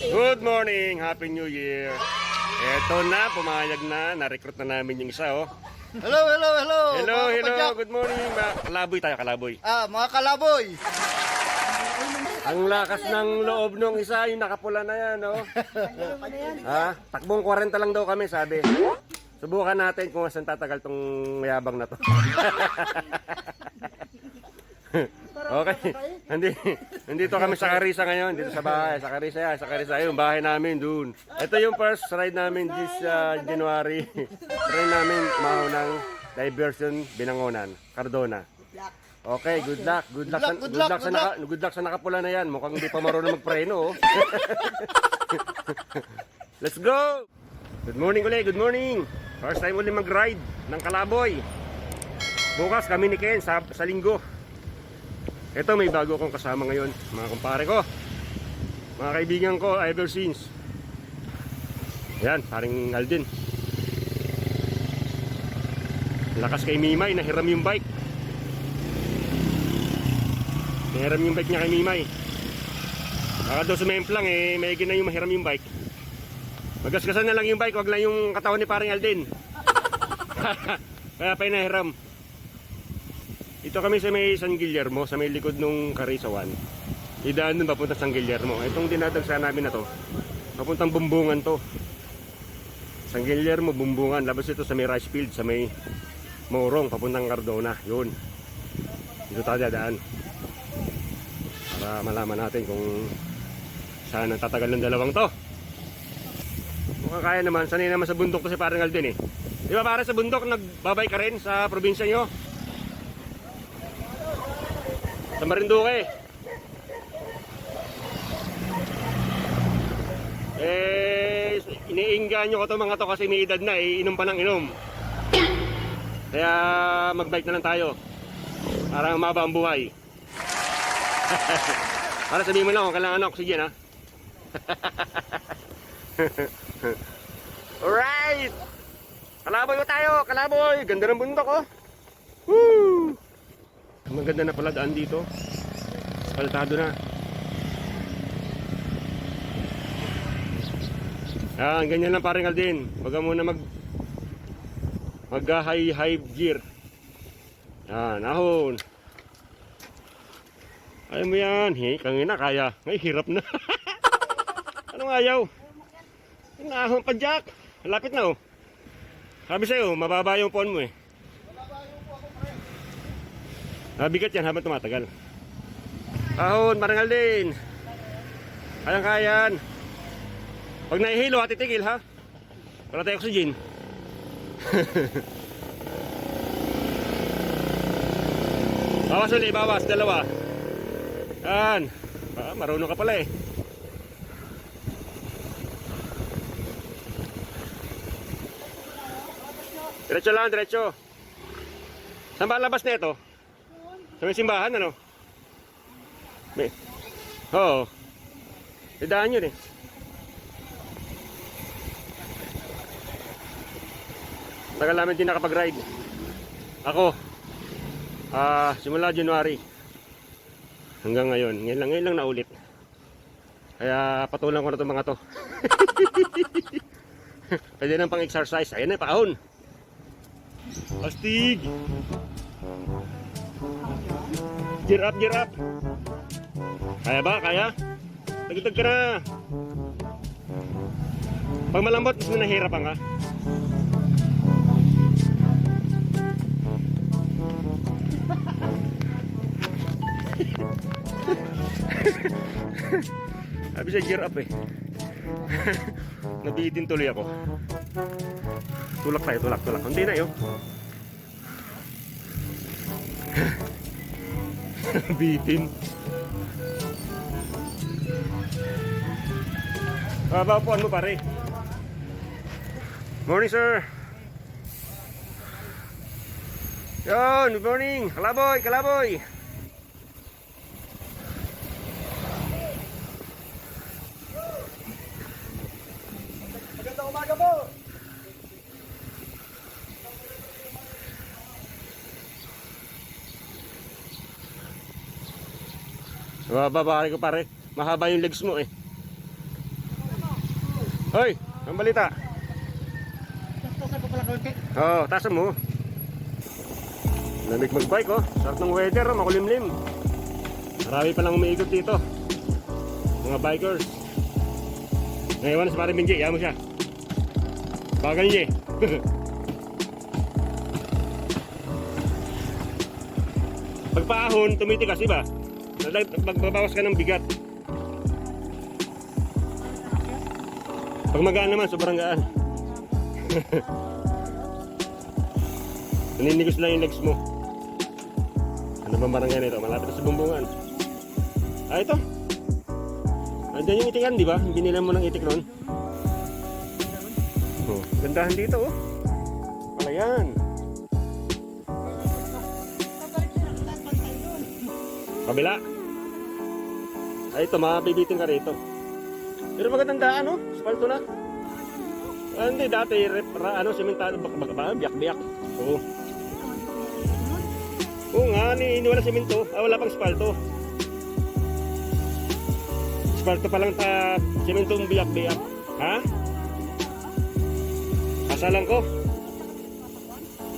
Good morning! Happy New Year! Eto na, pumayag na. Na-recruit na namin yung isa, oh. Hello, hello, hello. Hello, Mga hello. kapadyak. Good morning. Kalaboy tayo, kalaboy. Mga kalaboy. Ang lakas ng loob nung isa, yung nakapula na yan, oh. Ha? Takbong 40 lang daw kami, sabi. Subukan natin kung saan tatagal tong mayabang na to. Okay. Nandito kami sa Carissa ngayon, dito sa bahay, sa Carissa yung bahay namin doon. Ito yung first ride namin this January. Ride namin mahunang diversion Binangonan, Cardona. Okay, good luck. Good luck sa nakapula na yan. Mukhang hindi pa marunong magpreno, oh. Let's go. Good morning ulit, good morning. First time ulit mag-ride ng Kalaboy. Bukas kami ni Ken sa linggo. Ito, may bago akong kasama ngayon, mga kumpare ko, mga kaibigan ko ever since. Yan, paring Alden. Lakas kay Mimay, nahiram yung bike. Nahiram yung bike niya kay Mimay. Baka daw sumemplang eh, may na yung mahiram yung bike. Magasgasan na lang yung bike, wag lang yung katawan ni paring Alden. Kaya pa nahiram. Ito kami sa may San Guillermo, sa may likod nung Carissa 1. Idaan dun papunta San Guillermo. Itong dinadagsa namin na to, papuntang Bumbungan to. San Guillermo, Bumbungan. Labas ito sa may rice field, sa may Morong, papuntang Cardona. Yun. Dito tayo dadaan. Para malaman natin kung saan ang tatagal ng dalawang to. Mukhang kaya naman, sanay naman sa bundok to si parang Alden eh. Di ba para sa bundok, nagbabay ka rin sa probinsya nyo? Sa Marinduque. Iniinggan nyo ko to mga to kasi may edad na eh, inom pa ng inom. Kaya magbike na lang tayo para umaba ang buhay. Para sabihin mo lang kung kailangan ng oxygen, ha. Alright, Kalaboy tayo, Kalaboy. Ganda ng bundok, oh. Woo! Maganda na pala daan dito. Asfaltado na. Yan, ganyan lang paring Alden. Baga muna mag-high gear. Yan, ahon. Ayaw mo yan. Hey, kangina kaya. Ngay, hirap na. Anong ayaw? Yung ahon pa, Jack. Lapit na, oh. Sabi sa'yo, mababa yung phone mo eh. Bigat yan habang tumatagal. Ahon, paring Alden. Kayang-kayan. Pag nahihilo, titigil ha. Wala tayo oxygen. Bawas ulit, bawas. Dalawa. Yan. Marunong ka pala eh. Diretso lang, diretso. Saan ba labas na ito? Sa may simbahan, ano? May... Oo. Idaan yun eh. Tagal namin din nakapag-ride. Ako. Simula January. Hanggang ngayon. Ngayon lang naulit. Kaya patulang ko na itong mga to. Pwede nang pang-exercise. Ayan na, paahon. Astig. Gear up, gear up. Kaya ba? Kaya? Tagtag ka na. Pag malambot, mas nahihirapan ka. Sabi siya gear up eh. Nabitin tuloy ako. Tulak tayo, tulak. Hindi na yun. Bitin. Bapuan mo pare. Morning sir. Yon, good morning. Kalaboy, Kalaboy. Magandang umaga po. Bababari ko pare. Mahaba yung legs mo eh. Hoy, ang balita. Tasan ko pala konti. Oo, tasan mo. Lamig magbike oh. Sarap ng weather, oh, makulimlim. Marami palang umiikot dito. Mga bikers. Ngayon sa parang Benji, mo siya. Bagal niya eh. Pagpaahon, tumitigas, diba? Magbabawas ka ng bigat. Pag magaan naman, sobrang gaan. Naninigos lang yung legs mo. Ano bang barangay nito? Malapit na sa bumbungan. Ah, ito. Andiyan yung itikan, di ba? Binila mo ng itik noon. Oh, gandahan dito, oh. Wala yan. Kabila. Ay, ito, mabibitin ka rito. Pero magandang daan, oh. Spalto na. Ah, hindi, dati, sementado, biyak-biyak. Oo. Oo nga, wala semento. Ah, wala pang spalto. Spalto pa lang ta, sementong biyak-biyak. Ha? Asalan ko.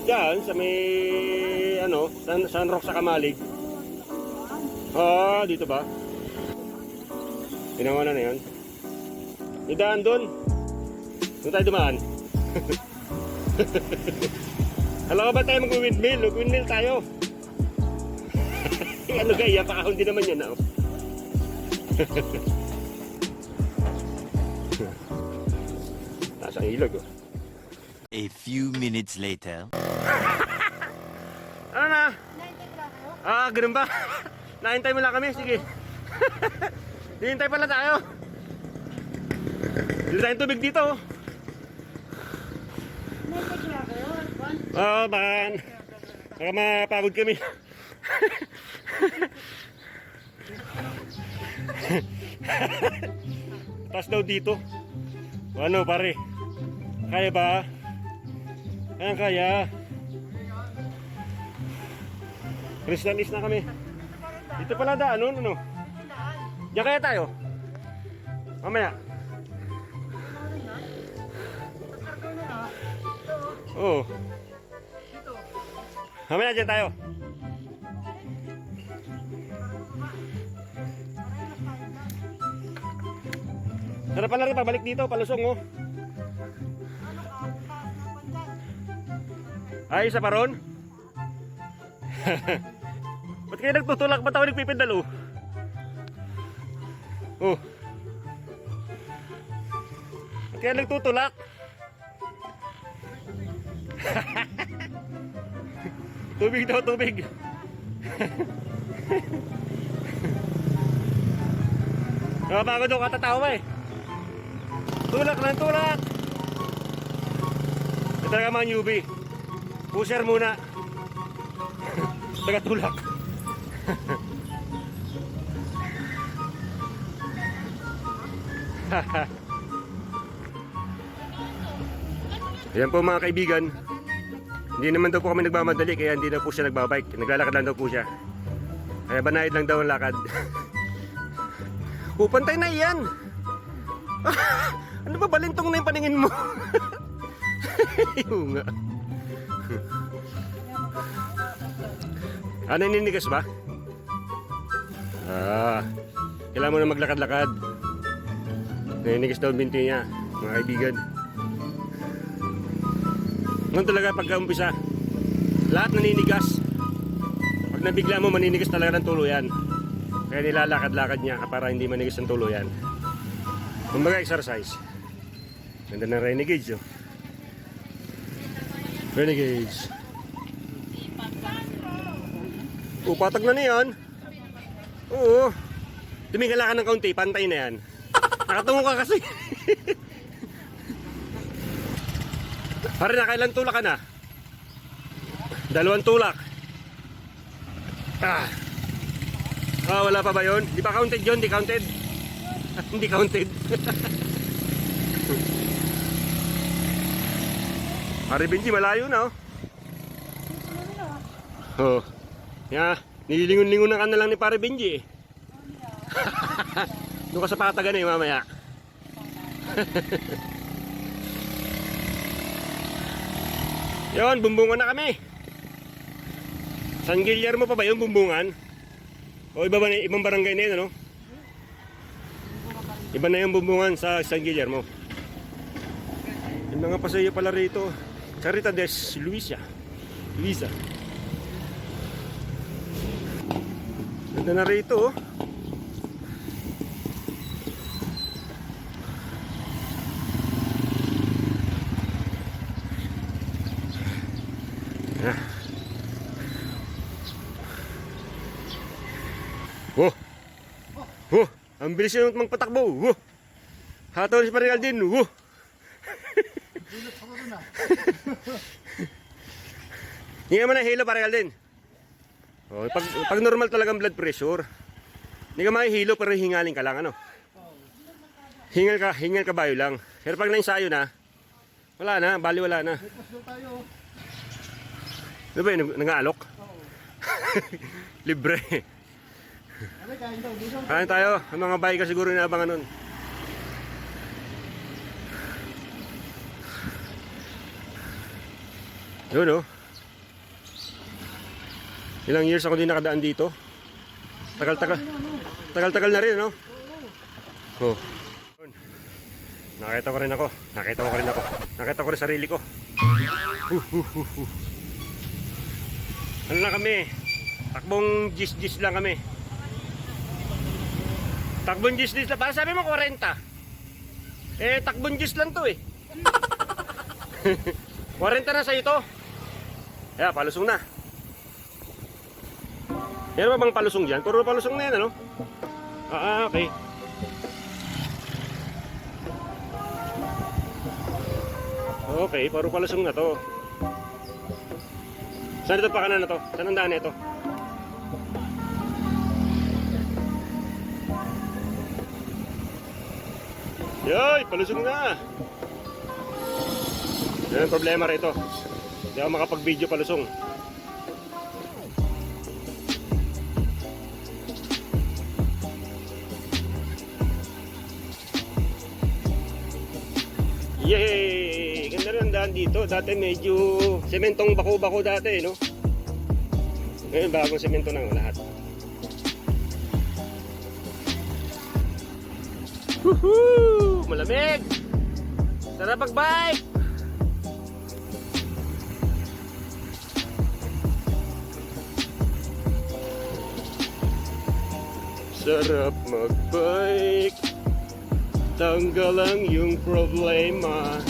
Diyan, sa may, San Roque sa Kamalig. Ah, dito ba? Ginawa na yan. Idaan doon. Doon tayo dumaan. Alam ko ba tayo mag-windmill? Mag-windmill tayo. Ano gaya? Pakahon din naman yan. Oh. Taas ang ilog. Oh. A few minutes later. Ano na? Ah, ganun ba? Nahintay mo lang kami. Sige. Hintay pala tayo. Dito tayong tubig dito. Oo, baka mapagod kami. Taas daw dito. Ano pare? Kaya ba? Kaya. Kristalis na kami. Dito pala daan, ano? Diyan kaya tayo? Mamaya. Oo. Mamaya dyan tayo. Sarap pala rin pabalik dito, palusong oh. Ay, isa pa ron? Ba't kayo nagtutulak? Ba't ako nagpipindal oh? Oh. Ba't kayo nagtutulak? Tubig daw, tubig. Nakapagod daw katatawa eh. Tulak lang, tulak. Ito talaga mga newbie. Pusher muna. Taga-tulak. Ayan po mga kaibigan. Hindi naman daw po kami nagmamadali kaya hindi daw po siya nagbabike. Naglalakad lang daw po siya. Kaya banayad lang daw ang lakad. Pupantay na iyan. Ano ba balintong na yung paningin mo? Yung nga. Ano ninigas ba? Ah, kailangan mo na maglakad-lakad. Ninigas daw ang binti niya, mga kaibigan. Ngayon talaga pagka-umpisa, lahat naninigas. Pag nabigla mo, maninigas talaga ng tuluyan. Kaya nilalakad-lakad niya para hindi manigas ng tuluyan. Kumbaga exercise. Ganda ng Renegade oh. Renegades. Patag na niyan. Oo. Tumingala ka ng kaunti, pantay na yan. Nakatungo ka kasi. Pare, nakailan tulak ka na? 2 tulak. Ah, wala pa ba yun? Di pa counted yun? Di counted? Hindi counted. Pare Benji, malayo na oh. Oh. Yeah, nililingon-lingon na ka na lang ni Pare Benji eh. Doon ka sa patagan eh mamaya. Yon, bumbungan na kami. San Guillermo pa ba yung bumbungan? O iba ba na, ibang barangay na yun, ano? Iba na yung bumbungan sa San Guillermo. Yung mga pasayo pala rito. Carita des Luisa. Ganda na rito, oh. Oh. Oh, ang bilis yun magpatakbo. Oh. Hatol si Pare Aldin. Oh. Hindi naman ang hilo, Pare Aldin. Oh, pag normal talagang blood pressure, hindi ka mahihilo pero hingaling ka lang, ano? Hingal ka bayo lang. Pero pag na-ensayo na, wala na, bali wala na. Ano ba yun, nang-aalok? Libre. Kain tayo, ang mga bayi ka siguro inaabangan nun. Yun, oh. Ilang years ako din nakadaan dito. Tagal-tagal na rin, no? Oh. Nakita ko rin ako. Nakita ko rin sarili ko. Ano na kami? Takbong gis-gis lang kami. Takbong gis-gis lang. Para sabi mo 40. Eh, takbong gis lang to eh. 40 na sa'yo to. Kaya, palusong na. Meron ba bang palusong dyan? Puro palusong na yan, ano? Okay. Okay, puro palusong na to. Saan ito pa kanan na to? Saan ang daan na ito? Yoy, palusong na. Yan ang problema rito. Hindi ako makapag-video palusong. Yay! Ganda rin ang daan dito. Dati medyo sementong bako-bako dati, no? Ngayon bagong semento na lahat. Woohoo! Malamig! Sarap mag-bike! Sarap mag-bike, tanggal lang yung problema.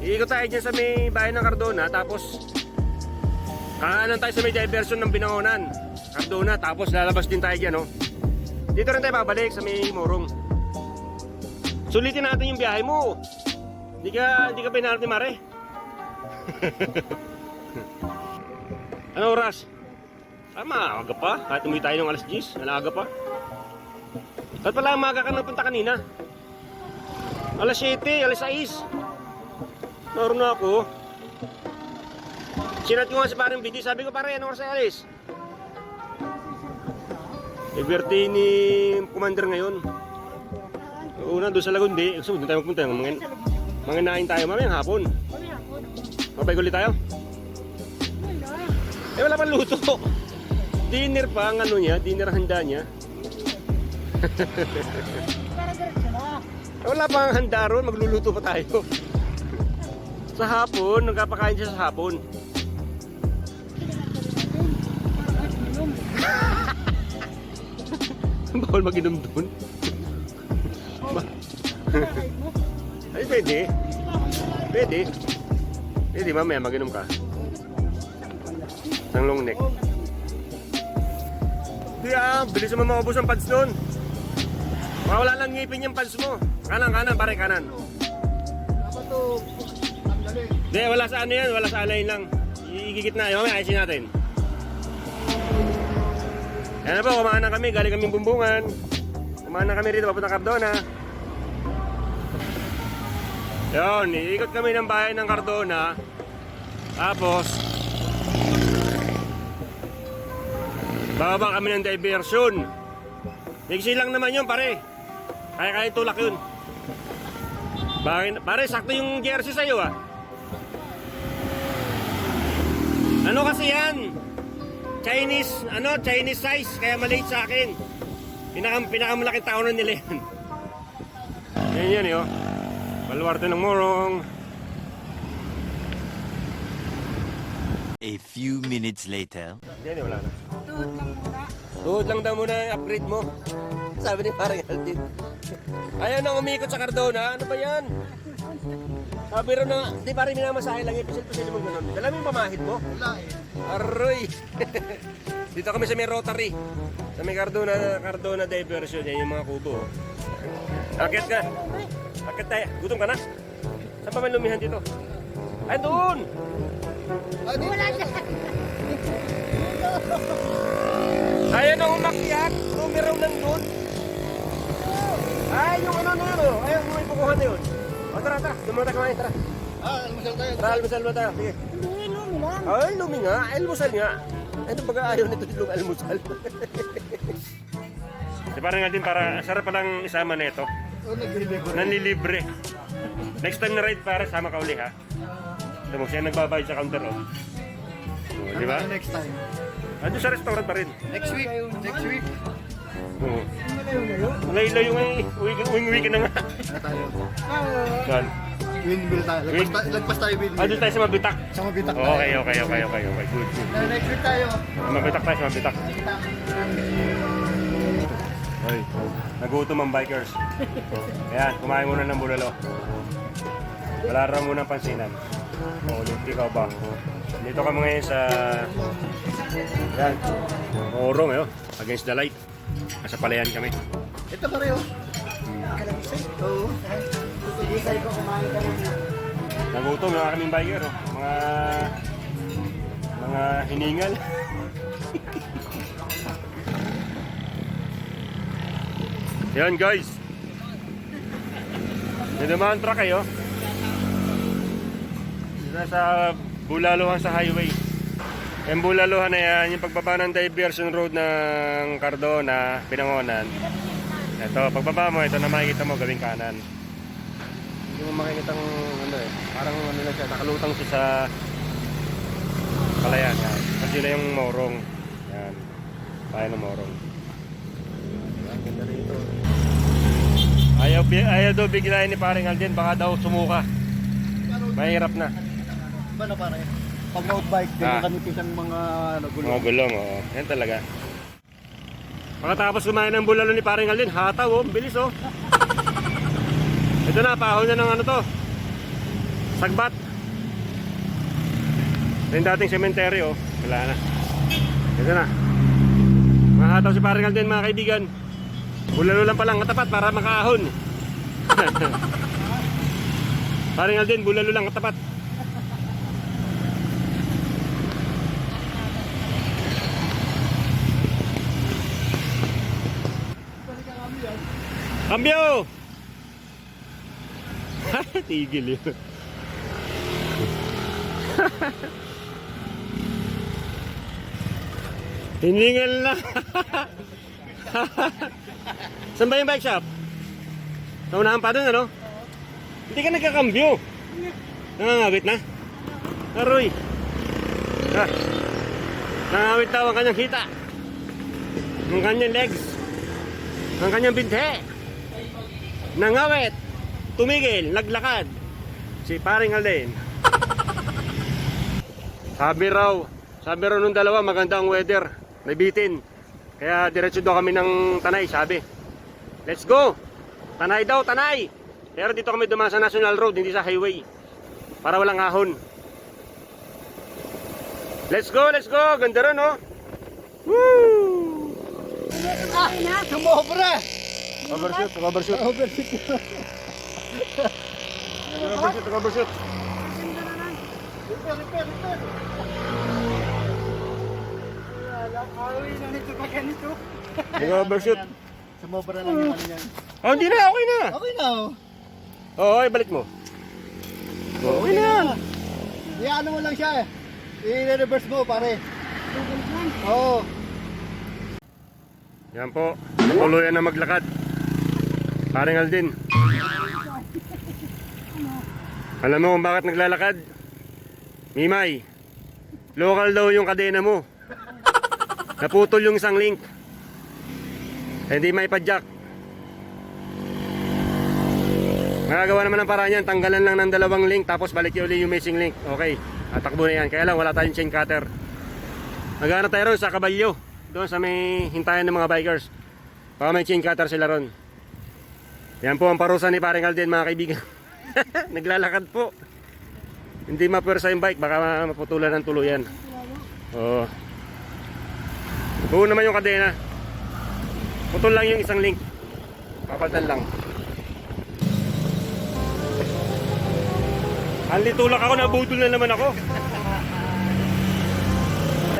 Iikot tayo dyan sa may bahay ng Cardona, tapos kakanan tayo sa may diversion ng Binangonan, Cardona, tapos lalabas din tayo dyan, no? Dito rin tayo babalik sa may Morong. Sulitin natin yung biyahe mo. Hindi ka penalty, Mare. Ano oras? Maaga pa. Kahit umuwi tayo ng alas 10, alaga pa. Kahit pala umaga ka napunta kanina. Alas 7, alas 6. Naroon na ako. Sinat ko nga sa parang video. Sabi ko, pare, anong oras ay alis? Birthday ni Commander ngayon. Una, doon sa Lagundi. Gusto mo, doon tayo magpunta. Mga nain tayo mamayang hapon. Mabay ulit tayo. Eh, wala pang luto. Dinner pa ang ano niya, dinner handa niya. Wala pang handa ron, magluluto pa tayo. Sa hapon, nagkapakain siya sa hapon. Bawal mag-inom doon. Ay, pwede. Pwede, mamaya mag-inom ka. Ng long neck. Kaya, bilis mo maubos ang pads nun. Wala lang ngipin yung pads mo. Kanan, pare, kanan. Dapat to, tanggalin. Hindi, wala sa ano yan, wala sa alayin lang. Igigit na, mamaya ayusin natin. Yan na po, kumain na kami, galing kaming Bumbungan. Kumain na kami rito, papunta Cardona. Yun, iikot kami ng bahay ng Cardona. Tapos bababa kami ng diversion. Mixi lang naman yun, pare. Kaya tulak yun. Pare, sakto yung jersey sa'yo, ah. Ano kasi yan? Chinese size, kaya maliit sa akin. Pinakamalaking taonan nila yan. Yan, oh. Baluarte ng Morong. A few minutes later. Yan, wala na. Tuhod lang daw muna yung upgrade mo. Sabi ni parang Alvin. Ayaw nang umikot sa Cardona. Ano ba yan? Sabi rin na, di parang minamasahe lang. Pisil-pisil mo gano'n. Dala mo yung pamahid mo? Wala eh. Aroy! Dito kami sa may Rotary. Sa may Cardona diversion. Yan yung mga kubo. Akit ka. Akit tayo. Gutom ka na? Saan pa may lumihan dito? Ay, doon! Wala siya. Ayaw na umakyat. Numero lang doon. Ay, yung ano na yun, oh. Ayaw mo may pukuhan na yun. O, tara. Dumata kumain, tara. Almusal tayo. Tara, almusal mo tayo. Sige. Hindi, lumi lang. Ay, lumi nga. Almusal nga. Ano baga ayaw nito yung almusal? Di parang nga din para sarap palang isama na ito. Naglilibre. Nanlilibre. Next time na ride pare, sama ka uli ha. Ito mo, siya nagbabayad sa counter oh. Di ba? Next time. Ando sa restaurant pa rin. Next week. Oo. Layo-layo nga eh. Uwing-uwi ka na nga. Na tayo. Saan? Windmill tayo. Lagpas tayo windmill. Ando tayo sa Mabitak. Sa Mabitak tayo. Okay. Good. Next week tayo. Mabitak tayo sa Mabitak. Hoy, nagutom ang bikers. Ayan, kumain muna ng bulalo. Wala raw muna pansinan. O, ikaw ba? Dito kami ngayon sa... Ayan, Morong eh, against the light. Nasa palayan kami. Ito pareho. Oo. Nagutom yung kaming biker, oh. Mga hiningal. Yan guys. May dumaan truck kayo. Dito sa Bulaluhan sa highway. Yung Bulaluhan na yan, yung pagbaba ng diversion road ng Cardona, Binangonan. Ito, pagbaba mo, ito na makikita mo, gawing kanan. Hindi mo makikita ng ano eh, parang ano na siya, nakalutang siya sa palayan. Yan. Kasi na yung Morong. Yan, bayan ng Morong. Ang ganda rito. Ayaw daw biglayin ni paring Alden, baka daw sumuka. Mahirap na. Ba na pare? Pag road bike, ganyan kanipis ang mga gulong. Mga gulong, oo. Yan talaga. Pagkatapos kumain ng bulalo ni paring Alden, hataw oh, bilis oh. Ito na, pahon na ng ano to. Sagbat. Ito yung dating cemetery oh. Wala na. Ito na. Mahataw si paring Alden mga kaibigan. Bulalo lang palang katapat para makaahon. Paring Alden, bulalo lang katapat. Cambio! Tigil yun. Hiningal na. Saan ba yung bike shop? Naunahan pa dun, ano? Hindi ka nagkakambyo. Nangangawit na. Aroy. Ha. Nangangawit daw ang kanyang hita. Ang kanyang legs. Ang kanyang binte. Nangawit. Tumigil. Naglakad. Si paring Alden. Sabi raw nung dalawa maganda ang weather. Nabitin. Kaya diretso daw kami ng Tanay, sabi. Let's go! Tanay daw, Tanay! Pero dito kami dumaan sa National Road, hindi sa highway. Para walang ahon. Let's go! Ganda rin, no? Woo! Sumobra! Overshoot. Overshoot. Repair. Awin na nito pa ganito. Overshoot. Sumobra lang yung ano yan. Oh, hindi na, okay na. Okay na oh. Oo, balik mo. Okay na yan. I-ano mo lang siya eh. I-reverse mo pare. Oo. Yan po. Tuluyan na maglakad. Paring Aldin. Alam mo kung bakit naglalakad? Mimay. Local daw yung kadena mo. Naputol yung isang link. Hindi may padjak. Magagawa naman ng paraan yan. Tanggalan lang ng dalawang link tapos balik uli yung missing link. Okay. At takbo na yan. Kaya lang wala tayong chain cutter. Magana tayo ron sa Kabalyo. Doon sa may hintayan ng mga bikers. Baka may chain cutter sila ron. Yan po ang parusa ni Paring Alden mga kaibigan. Naglalakad po. Hindi mapwersa yung bike. Baka maputulan ng tuluyan. Oo. Buo naman yung kadena. Putol lang yung isang link. Papalitan lang. Anli tulak ako, nabudol na naman ako.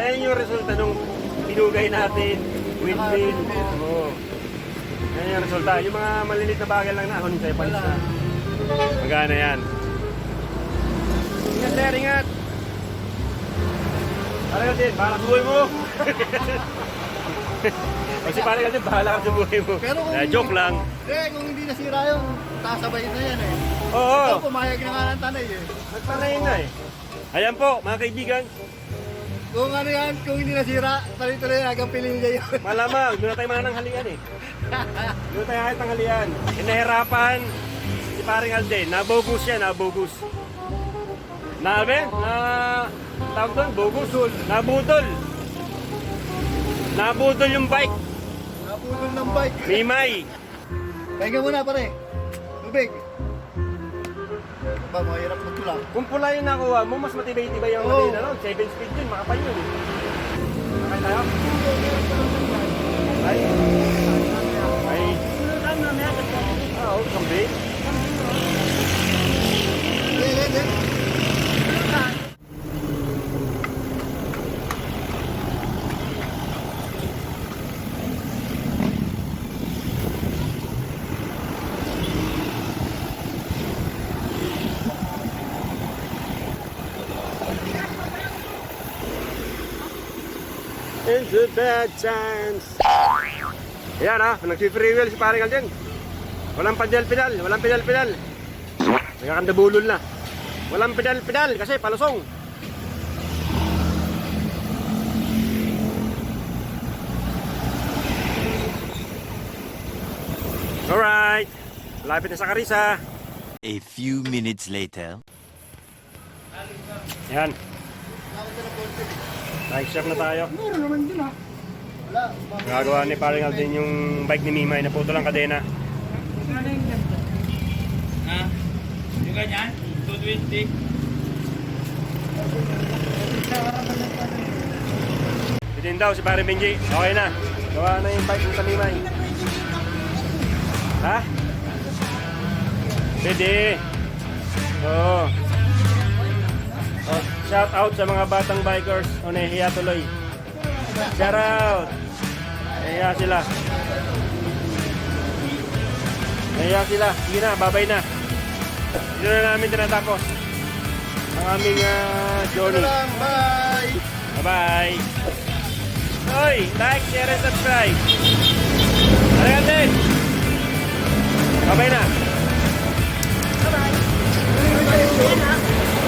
Ayan yung resulta nung pinugay natin. Windmill. Oo. Ayan yung resulta. Yung mga malilit na bagay lang na. Hunin sa'yo palis na. Magana yan. Ingat sir, ingat. Parang din, bahala sa buhay mo. Kasi parang din, bahala ka sa buhay mo. Pero kung, Joke lang. kung hindi nasira yung sasabay na yan eh. Oo. Ito, pumayag na nga ng tanay eh. Nagtanay na eh. Ayan po, mga kaibigan. Kung ano yan, kung hindi nasira, tuloy-tuloy hanggang piling niya yun. Malamang, doon na tayo mananghalian eh. Doon tayo kahit tanghalian. Inahirapan si Paring Alden. Nabogus yan, nabogus. Nabe? Tawag doon, bogus. Nabudol. Nabudol yung bike. Napulong ng bike. Mimay. Pahinga muna pare. Tubig. Ba, mahirap magtulak. Kung pula yung nakuha mo, mas matibay-tibay yung Oo. Madina. 7 speed yun, makapal yun. Nakay tayo? Ay. Ay. Oo, kambi. Hindi. In the bad times. Ayan ha, nag-free wheel si Paring Alden. Walang pedal-pedal, walang pedal-pedal. Nagkakandabulol na. Walang pedal-pedal kasi palusong. Alright, lapit na sa Carissa. A few minutes later. Ayan, nag-shop na tayo. Meron naman din ha. Wala. Gagawa ni Paring Alden yung bike ni Mimay na puto lang kadena. Ha? Yung ganyan? 220? Hindi daw si Paring Benji. Okay na. Gawa na yung bike ni Mimay. Ha? Pwede. Oo. Oh, shout out sa mga batang bikers. O nahihiya tuloy. Shout out. Nahihiya sila. Nahihiya sila. Sige na, babay na. Dito na namin tinatapos ang aming journey. Bye! Bye-bye. Hoy, like, share, and subscribe. Alagaan din. Babay na. Bye-bye.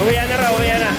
Uwian na raw, uwian na.